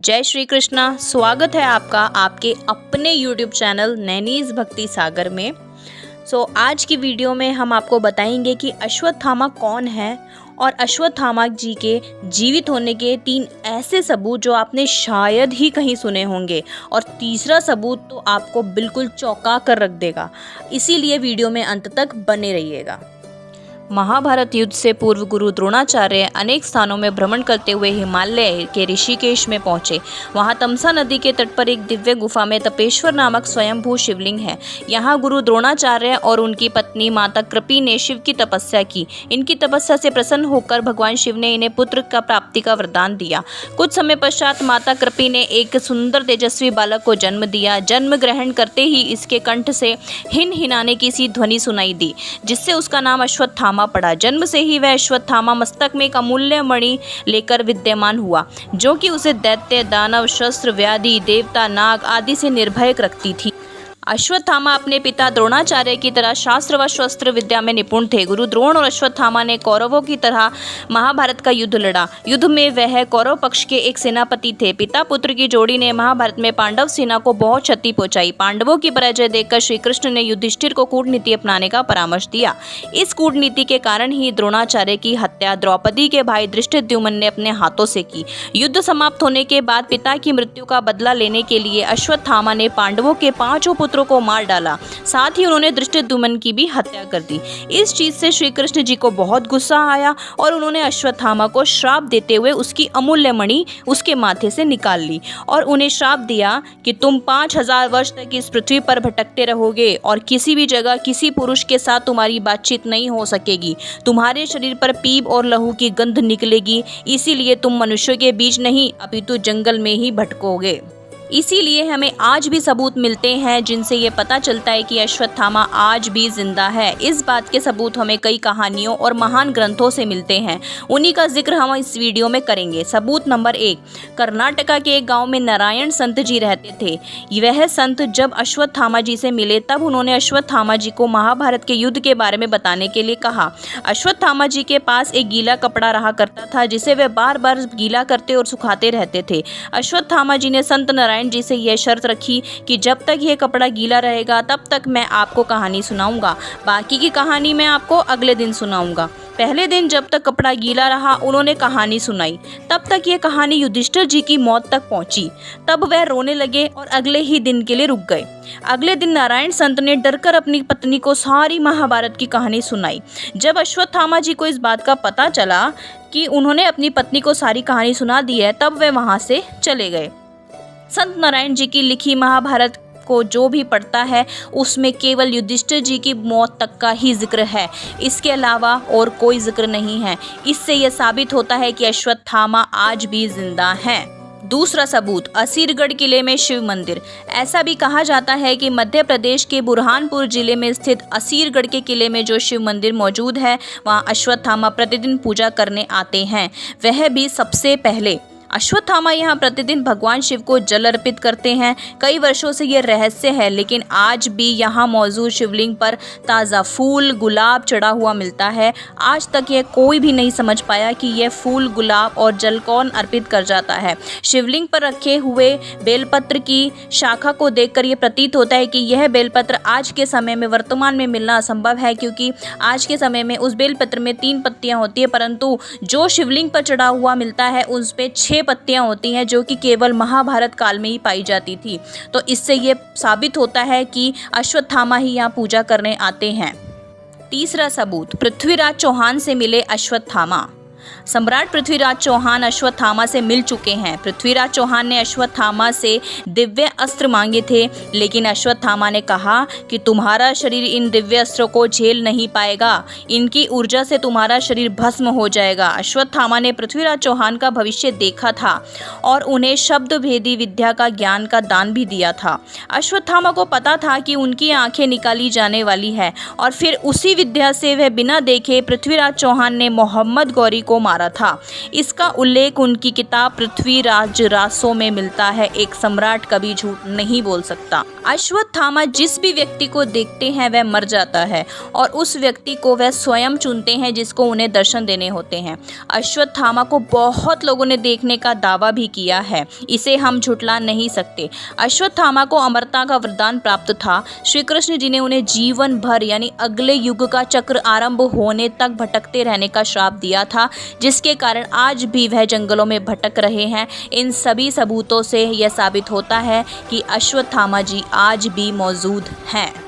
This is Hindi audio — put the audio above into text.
जय श्री कृष्णा। स्वागत है आपका आपके अपने YouTube चैनल नैनीज भक्ति सागर में। आज की वीडियो में हम आपको बताएंगे कि अश्वत्थामा कौन है और अश्वत्थामा जी के जीवित होने के 3 ऐसे सबूत जो आपने शायद ही कहीं सुने होंगे, और तीसरा सबूत तो आपको बिल्कुल चौंका कर रख देगा। इसीलिए वीडियो में अंत तक बने रहिएगा। महाभारत युद्ध से पूर्व गुरु द्रोणाचार्य अनेक स्थानों में भ्रमण करते हुए हिमालय के ऋषिकेश में पहुंचे। वहां तमसा नदी के तट पर एक दिव्य गुफा में तपेश्वर नामक स्वयंभू शिवलिंग है। यहां गुरु द्रोणाचार्य और उनकी पत्नी माता कृपी ने शिव की तपस्या की। इनकी तपस्या से प्रसन्न होकर भगवान शिव ने इन्हें पुत्र का प्राप्ति का वरदान दिया। कुछ समय पश्चात माता कृपी ने एक सुंदर तेजस्वी बालक को जन्म दिया। जन्म ग्रहण करते ही इसके कंठ से हिन हिनाने की सी ध्वनि सुनाई दी, जिससे उसका नाम अश्वत्थामा पड़ा। जन्म से ही वह अश्वत्थामा मस्तक में एक अमूल्य मणि लेकर विद्यमान हुआ, जो कि उसे दैत्य, दानव, शस्त्र, व्याधि, देवता, नाग आदि से निर्भयक रखती थी। अश्वत्थामा अपने पिता द्रोणाचार्य की तरह शास्त्र व शस्त्र विद्या में निपुण थे। गुरु द्रोण और अश्वत्थामा ने कौरवों की तरह महाभारत का युद्ध लड़ा। युद्ध में वह कौरव पक्ष के एक सेनापति थे। पिता पुत्र की जोड़ी ने महाभारत में पांडव सेना को बहुत क्षति पहुंचाई। पांडवों की पराजय देखकर श्री कृष्ण ने युधिष्ठिर को कूटनीति अपनाने का परामर्श दिया। इस कूटनीति के कारण ही द्रोणाचार्य की हत्या द्रौपदी के भाई धृष्टद्युम्न ने अपने हाथों से की। युद्ध समाप्त होने के बाद पिता की मृत्यु का बदला लेने के लिए अश्वत्थामा ने पांडवों के 5 पुत्रों को मार डाला। साथ ही उन्होंने धृष्टद्युम्न की भी हत्या कर दी। इस चीज से श्री कृष्ण जी को बहुत गुस्सा आया और उन्होंने अश्वत्थामा को श्राप देते हुए उसकी अमूल्य मणि उसके माथे से निकाल ली और उन्हें श्राप दिया कि तुम 5000 वर्ष तक इस पृथ्वी पर भटकते रहोगे और किसी भी जगह किसी पुरुष के साथ तुम्हारी बातचीत नहीं हो सकेगी। तुम्हारे शरीर पर पीप और लहू की गंध निकलेगी, इसीलिए तुम मनुष्यों के बीच नहीं अपितु जंगल में ही भटकोगे। इसीलिए हमें आज भी सबूत मिलते हैं जिनसे ये पता चलता है कि अश्वत्थामा आज भी जिंदा है। इस बात के सबूत हमें कई कहानियों और महान ग्रंथों से मिलते हैं। उन्हीं का जिक्र हम इस वीडियो में करेंगे। सबूत नंबर 1, कर्नाटका के एक गांव में नारायण संत जी रहते थे। वह संत जब अश्वत्थामा जी से मिले तब उन्होंने अश्वत्थामा जी को महाभारत के युद्ध के बारे में बताने के लिए कहा। अश्वत्थामा जी के पास एक गीला कपड़ा रहा करता था, जिसे वे बार बार गीला करते और सुखाते रहते थे। अश्वत्थामा जी ने संत नारायण जी से यह शर्त रखी कि जब तक यह कपड़ा गीला रहेगा तब तक मैं आपको कहानी सुनाऊंगा। बाकी की कहानी मैं आपको अगले दिन सुनाऊंगा। पहले दिन जब तक कपड़ा गीला रहा उन्होंने कहानी सुनाई। तब तक यह कहानी युधिष्ठिर जी की मौत तक पहुंची। तब वह रोने लगे और अगले ही दिन के लिए रुक गए। अगले दिन नारायण संत ने डरकर अपनी पत्नी को सारी महाभारत की कहानी सुनाई। जब अश्वत्थामा जी को इस बात का पता चला कि उन्होंने अपनी पत्नी को सारी कहानी सुना दी है, तब वे वहां से चले गए। संत नारायण जी की लिखी महाभारत को जो भी पढ़ता है उसमें केवल युधिष्ठिर जी की मौत तक का ही जिक्र है, इसके अलावा और कोई जिक्र नहीं है। इससे यह साबित होता है कि अश्वत्थामा आज भी जिंदा है। दूसरा सबूत, असीरगढ़ किले में शिव मंदिर। ऐसा भी कहा जाता है कि मध्य प्रदेश के बुरहानपुर जिले में स्थित असीरगढ़ के किले में जो शिव मंदिर मौजूद है वहां अश्वत्थामा प्रतिदिन पूजा करने आते हैं। वह भी सबसे पहले अश्वत्थामा यहाँ प्रतिदिन भगवान शिव को जल अर्पित करते हैं। कई वर्षों से यह रहस्य है, लेकिन आज भी यहाँ मौजूद शिवलिंग पर ताज़ा फूल गुलाब चढ़ा हुआ मिलता है। आज तक यह कोई भी नहीं समझ पाया कि यह फूल गुलाब और जल कौन अर्पित कर जाता है। शिवलिंग पर रखे हुए बेलपत्र की शाखा को देखकर यह प्रतीत होता है कि यह बेलपत्र आज के समय में वर्तमान में मिलना असंभव है, क्योंकि आज के समय में उस बेलपत्र में 3 पत्तियाँ होती है, परंतु जो शिवलिंग पर चढ़ा हुआ मिलता है उस पे 6 पत्तियां होती हैं, जो कि केवल महाभारत काल में ही पाई जाती थी। तो इससे यह साबित होता है कि अश्वत्थामा ही यहाँ पूजा करने आते हैं। तीसरा सबूत, पृथ्वीराज चौहान से मिले अश्वत्थामा। सम्राट पृथ्वीराज चौहान अश्वत्थामा से मिल चुके हैं। पृथ्वीराज चौहान ने अश्वत्थामा से दिव्य अस्त्र मांगे थे, लेकिन अश्वत्थामा ने कहा कि तुम्हारा शरीर इन दिव्य अस्त्रों को झेल नहीं पाएगा, इनकी ऊर्जा से तुम्हारा शरीर भस्म हो जाएगा। अश्वत्थामा ने पृथ्वीराज चौहान का भविष्य देखा था और उन्हें शब्द भेदी विद्या का ज्ञान का दान भी दिया था। अश्वत्थामा को पता था कि उनकी आंखें निकाली जाने वाली है और फिर उसी विद्या से वह बिना देखे पृथ्वीराज चौहान ने मोहम्मद गौरी को को मारा था। इसका उल्लेख उनकी किताब पृथ्वीराज रासो में मिलता है। एक सम्राट कभी झूठ नहीं बोल सकता। अश्वत्थामा जिस भी व्यक्ति को देखते हैं वह मर जाता है और उस व्यक्ति को वह स्वयं चुनते हैं जिसको उन्हें दर्शन देने होते हैं। अश्वत्थामा को बहुत लोगों ने देखने का दावा भी किया है, इसे हम झुठला नहीं सकते। अश्वत्थामा को अमरता का वरदान प्राप्त था। श्री कृष्ण जी ने उन्हें जीवन भर यानी अगले युग का चक्र आरंभ होने तक भटकते रहने का श्राप दिया था, जिसके कारण आज भी वह जंगलों में भटक रहे हैं। इन सभी सबूतों से यह साबित होता है कि अश्वत्थामा जी आज भी मौजूद हैं।